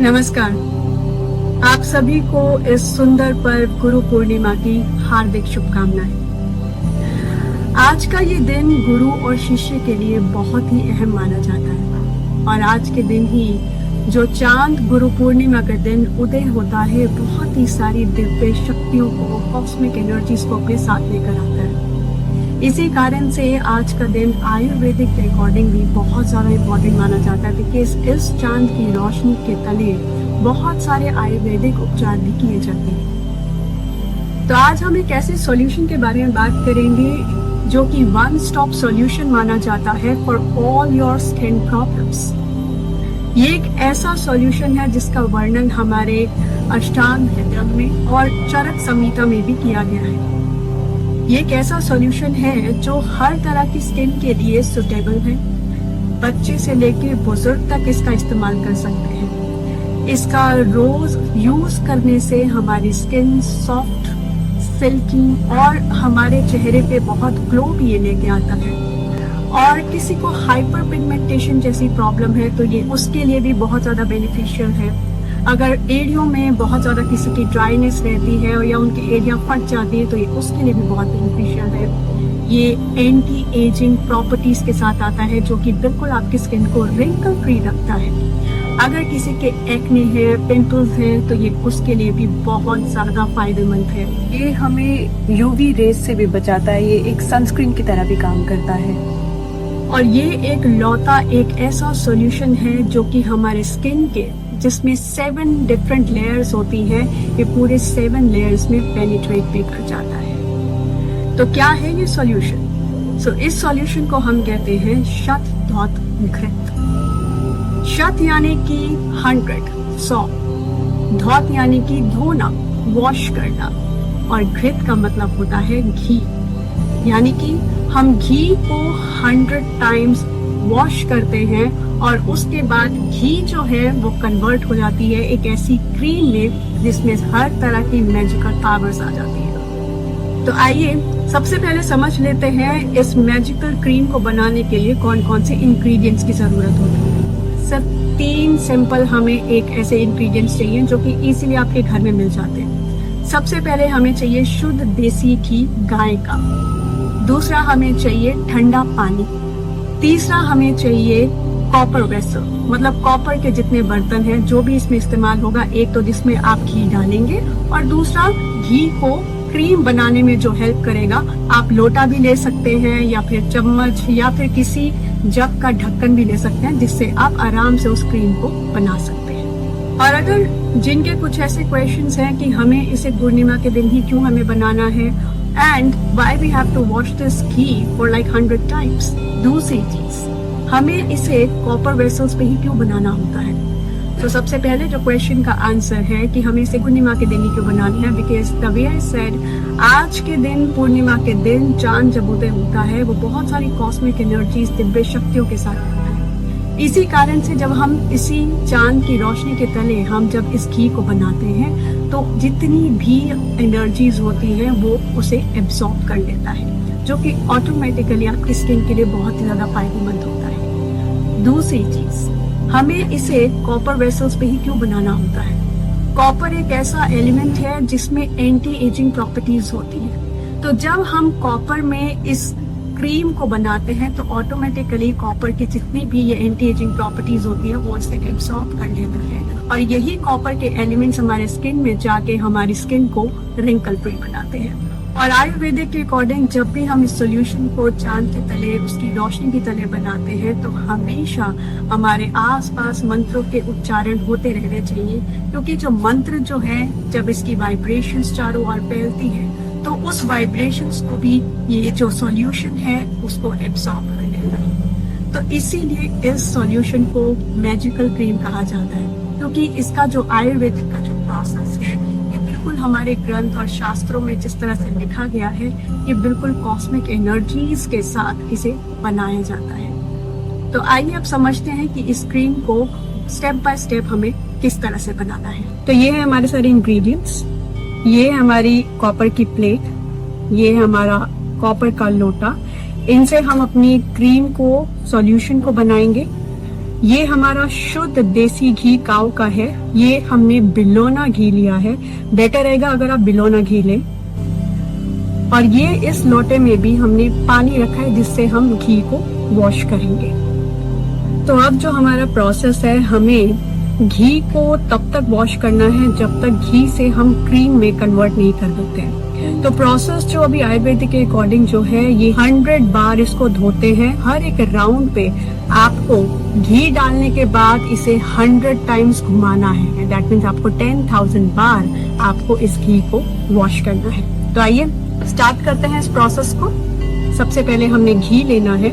नमस्कार। आप सभी को इस सुंदर पर्व गुरु पूर्णिमा की हार्दिक शुभकामनाएं। आज का ये दिन गुरु और शिष्य के लिए बहुत ही अहम माना जाता है और आज के दिन ही जो चांद गुरु पूर्णिमा के दिन उदय होता है बहुत ही सारी दिव्य शक्तियों को, कॉस्मिक एनर्जीज को अपने साथ लेकर आता है। इसी कारण से आज का दिन आयुर्वेदिक के अकॉर्डिंग भी बहुत ज़्यादा इम्पोर्टेंट माना जाता है बिकॉज इस चांद की रोशनी के तले बहुत सारे आयुर्वेदिक उपचार भी किए जाते हैं। तो आज हम एक ऐसे सॉल्यूशन के बारे में बात करेंगे जो कि वन स्टॉप सॉल्यूशन माना जाता है for all your skin problems. ये एक ऐसा सॉल्यूशन है जिसका वर्णन हमारे अष्टांग हृदय में और चरक संहिता में भी किया गया है। ये एक ऐसा सॉल्यूशन है जो हर तरह की स्किन के लिए सुटेबल है। बच्चे से लेकर बुजुर्ग तक इसका इस्तेमाल कर सकते हैं। इसका रोज यूज करने से हमारी स्किन सॉफ्ट, सिल्की और हमारे चेहरे पे बहुत ग्लो भी ये लेके आता है। और किसी को हाइपर पिगमेंटेशन जैसी प्रॉब्लम है तो ये उसके लिए भी बहुत ज़्यादा बेनिफिशियल है। अगर एरियो में बहुत ज़्यादा किसी की ड्राइनेस रहती है या उनके एरिया फट जाती है तो ये उसके लिए भी बहुत बेनिफिशियल है। ये एंटी एजिंग प्रॉपर्टीज के साथ आता है जो कि बिल्कुल आपकी स्किन को रिंकल फ्री रखता है। अगर किसी के एक्ने है, पिंपल्स हैं तो ये उसके लिए भी बहुत ज़्यादा फायदेमंद है। ये हमें यूवी रेज से भी बचाता है। ये एक सनस्क्रीन की तरह भी काम करता है और ये एक लौता एक ऐसा सॉल्यूशन है जो कि हमारे स्किन के जिसमें 7 डिफरेंट लेयर्स होती हैं, ये पूरे 7 लेयर्स में पेनिट्रेट भी कर जाता है। तो क्या है ये सॉल्यूशन? इस सॉल्यूशन को हम कहते हैं शत धौत घृत। शत यानी कि 100, धौत यानी कि धोना, वॉश करना, और घृत का मतलब होता है घी। यानी कि हम घी को 100 टाइम्स वॉश करते हैं और उसके बाद घी जो है वो कन्वर्ट हो जाती है एक ऐसी क्रीम में जिसमें हर तरह की मैजिकल पावर्स आ जाती है। तो आइए सबसे पहले समझ लेते हैं इस मैजिकल क्रीम को बनाने के लिए कौन कौन से इंग्रेडिएंट्स की जरूरत होती है। सब 3 सिंपल हमें एक ऐसे इंग्रेडिएंट्स चाहिए जो कि इजीली आपके घर में मिल जाते हैं। सबसे पहले हमें चाहिए शुद्ध देसी घी गाय का। दूसरा हमें चाहिए ठंडा पानी। तीसरा हमें चाहिए कॉपर वेसल, मतलब कॉपर के जितने बर्तन हैं जो भी इसमें इस्तेमाल होगा, एक तो जिसमें आप घी डालेंगे और दूसरा घी को क्रीम बनाने में जो हेल्प करेगा। आप लोटा भी ले सकते हैं या फिर चम्मच या फिर किसी जग का ढक्कन भी ले सकते हैं जिससे आप आराम से उस क्रीम को बना सकते हैं। और अगर जिनके कुछ ऐसे क्वेश्चंस हैं कि हमें इसे पूर्णिमा के दिन ही क्यों हमें बनाना है and why we have to wash this ghee for like 100 times, दूसरी चीज हमें इसे कॉपर वेसल्स पे ही क्यों बनाना होता है। तो सबसे पहले जो क्वेश्चन का आंसर है कि हमें इसे पूर्णिमा के दिन ही क्यों बनानी है, because the way I said, आज के दिन पूर्णिमा के दिन चांद जब उदय होता है वो बहुत सारी कॉस्मिक एनर्जीज, दिव्य शक्तियों के साथ होता है। इसी कारण से जब हम इसी चांद की रोशनी के तले हम जब इस घी को बनाते हैं तो जितनी भी एनर्जीज होती हैं वो उसे एब्सॉर्ब कर लेता है, जो कि ऑटोमेटिकली आपकी स्किन के लिए बहुत ही ज्यादा फायदेमंद होता है। दूसरी चीज, हमें इसे कॉपर वेसल्स पे ही क्यों बनाना होता है। कॉपर एक ऐसा एलिमेंट है जिसमें एंटी एजिंग प्रॉपर्टीज होती है। तो जब हम कॉपर में इस क्रीम को बनाते हैं तो ऑटोमेटिकली कॉपर की जितनी भी ये एंटी एजिंग प्रॉपर्टीज होती है वो इसे एब्सॉर्ब कर लेता है और यही कॉपर के एलिमेंट्स हमारे स्किन में जाके हमारी स्किन को रिंकल फ्री बनाते हैं। और आयुर्वेदिक के अकॉर्डिंग जब भी हम इस सॉल्यूशन को चांद के तले, उसकी रोशनी के तले बनाते हैं तो हमेशा हमारे आसपास मंत्रों के उच्चारण होते रहने चाहिए, क्योंकि जो मंत्र जो है जब इसकी वाइब्रेशंस चारों ओर फैलती है तो उस वाइब्रेशंस को भी ये जो सॉल्यूशन है उसको एब्सॉर्ब कर लेता है। तो इसीलिए इस सॉल्यूशन को मैजिकल क्रीम कहा जाता है, क्योंकि इसका जो आयुर्वेदिक का जो प्रोसेस है ये बिल्कुल हमारे ग्रंथ और शास्त्रों में जिस तरह से लिखा गया है ये बिल्कुल कॉस्मिक एनर्जीज के साथ इसे बनाया जाता है। तो आइए अब समझते हैं कि इस क्रीम को स्टेप बाय स्टेप हमें किस तरह से बनाना है। तो ये है हमारे सारे इंग्रेडिएंट्स। ये हमारी कॉपर की प्लेट, ये हमारा कॉपर का लोटा। इनसे हम अपनी क्रीम को, सॉल्यूशन को बनाएंगे। ये हमारा शुद्ध देसी घी काऊ का है। ये हमने बिलोना घी लिया है। बेटर रहेगा अगर आप बिलोना घी लें। और ये इस लोटे में भी हमने पानी रखा है जिससे हम घी को वॉश करेंगे। तो अब जो हमारा प्रोसेस है, हमें घी को तब तक वॉश करना है जब तक घी से हम क्रीम में कन्वर्ट नहीं कर देते हैं। तो प्रोसेस जो अभी आयुर्वेदिक के अकॉर्डिंग जो है, ये 100 बार इसको धोते हैं। हर एक राउंड पे आपको घी डालने के बाद इसे 100 टाइम्स घुमाना है। दैट मीन्स आपको 10,000 बार आपको इस घी को वॉश करना है। तो आइए स्टार्ट करते हैं इस प्रोसेस को। सबसे पहले हमने घी लेना है।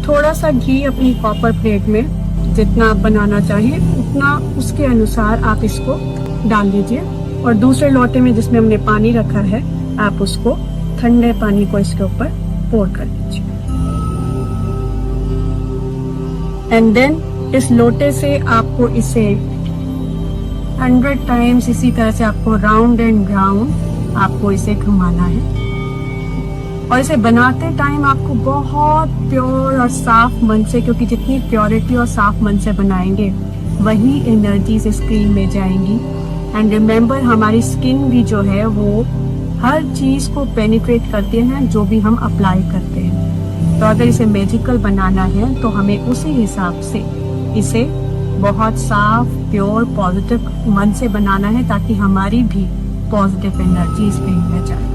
थोड़ा सा घी अपनी कॉपर प्लेट में, जितना आप बनाना चाहें उतना उसके अनुसार आप इसको डाल लीजिए। और दूसरे लोटे में जिसमें हमने पानी रखा है, आप उसको ठंडे पानी को इसके ऊपर पोर कर लीजिए। एंड देन इस लोटे से आपको इसे 100 टाइम्स इसी तरह से आपको राउंड एंड राउंड आपको इसे घुमाना है। और इसे बनाते टाइम आपको बहुत प्योर और साफ मन से, क्योंकि जितनी प्योरिटी और साफ मन से बनाएंगे वही एनर्जीज इस क्रीम में जाएंगी। एंड रिमेम्बर, हमारी स्किन भी जो है वो हर चीज को पेनिट्रेट करती है जो भी हम अप्लाई करते हैं। तो अगर इसे मैजिकल बनाना है तो हमें उसी हिसाब से इसे बहुत साफ, प्योर, पॉजिटिव मन से बनाना है ताकि हमारी भी पॉजिटिव एनर्जी इस क्रीम में जाए।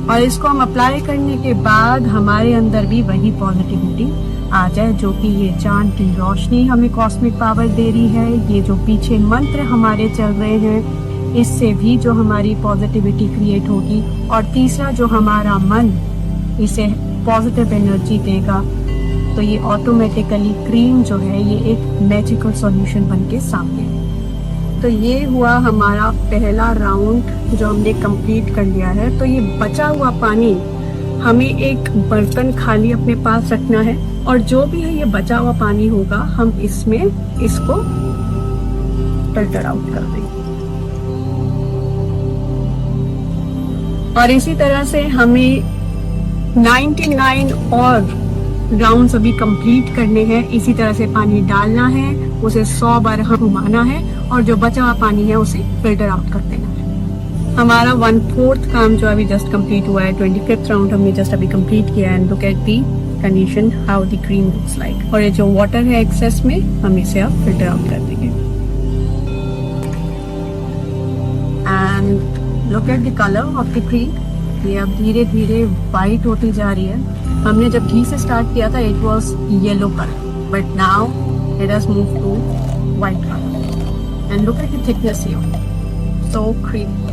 और इसको हम अप्लाई करने के बाद हमारे अंदर भी वही पॉजिटिविटी आ जाए, जो कि ये चांद की रोशनी हमें कॉस्मिक पावर दे रही है। ये जो पीछे मंत्र हमारे चल रहे हैं, इससे भी जो हमारी पॉजिटिविटी क्रिएट होगी। और तीसरा, जो हमारा मन इसे पॉजिटिव एनर्जी देगा। तो ये ऑटोमेटिकली क्रीम जो है ये एक मैजिकल सॉल्यूशन बन के सामने है। तो ये हुआ हमारा पहला राउंड जो हमने कंप्लीट कर लिया है। तो ये बचा हुआ पानी हमें एक बर्तन खाली अपने पास रखना है। और जो भी है ये बचा हुआ पानी होगा, हम इसमें इसको फिल्टर आउट कर देंगे। और इसी तरह से हमें 99 और राउंड्स अभी कंप्लीट करने हैं। इसी तरह से पानी डालना है, उसे 100 बार हम घुमाना है और जो बचा हुआ पानी है उसे फिल्टर आउट कर देना है। हमारा 1/4 काम जो अभी जस्ट कंप्लीट हुआ है। 25th राउंड हमने जस्ट अभी कंप्लीट किया है। Look at the condition, how the cream looks like. और ये जो वाटर है एक्सेस में, हम इसे अब फिल्टर आउट कर देंगे। And look at the colour of the cream. ये अब धीरे धीरे वाइट होती जा रही है। हमने जब घी से स्टार्ट किया था it was yellow colour, but now it has move to white colour. And look at the thickness here, so creamy.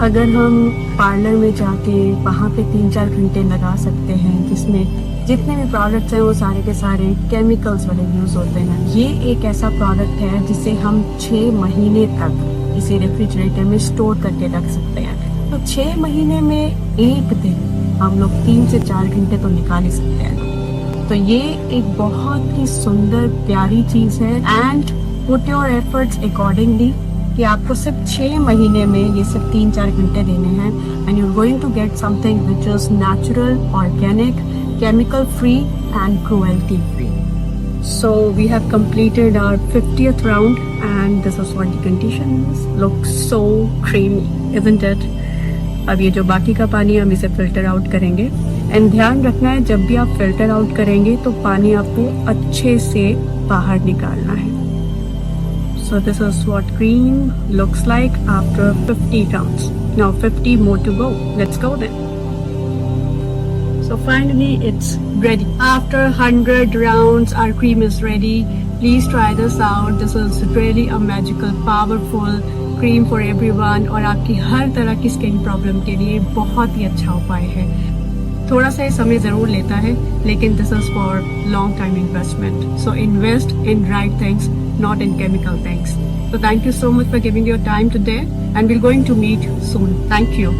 अगर हम पार्लर में जाके वहाँ पे 3-4 घंटे लगा सकते हैं, जिसमें जितने भी प्रोडक्ट्स हैं वो सारे के सारे केमिकल्स वाले यूज होते हैं। ये एक ऐसा प्रोडक्ट है जिसे हम 6 महीने तक इसे रेफ्रिजरेटर में स्टोर करके रख सकते हैं। तो 6 महीने में एक दिन हम लोग 3 से 4 घंटे तो निकाल ही सकते हैं ना। तो ये एक बहुत ही सुंदर प्यारी चीज है। And put your efforts accordingly कि आपको सिर्फ 6 महीने में ये सिर्फ 3-4 घंटे देने हैं। And you are going to get something which is natural, organic, chemical free and cruelty free. So we have completed our 50th round and this is what the conditions look so creamy, isn't it? अब ये जो बाकी का पानी हम इसे filter out करेंगे। And ध्यान रखना है जब भी आप फिल्टर आउट करेंगे तो पानी आपको अच्छे से बाहर निकालना है। So this is what cream looks like after 50 rounds. Now 50 more to go. Let's go then. So finally it's ready. After 100 rounds our cream is ready. Please try this out. This is really a magical, powerful cream for everyone और आपकी हर तरह की skin problem के लिए बहुत ही अच्छा उपाय है। थोड़ा सा समय ज़रूर लेता है लेकिन this is for long time investment. So invest in right things, not in chemical things. So thank you so much for giving your time today and we're going to meet soon. Thank you.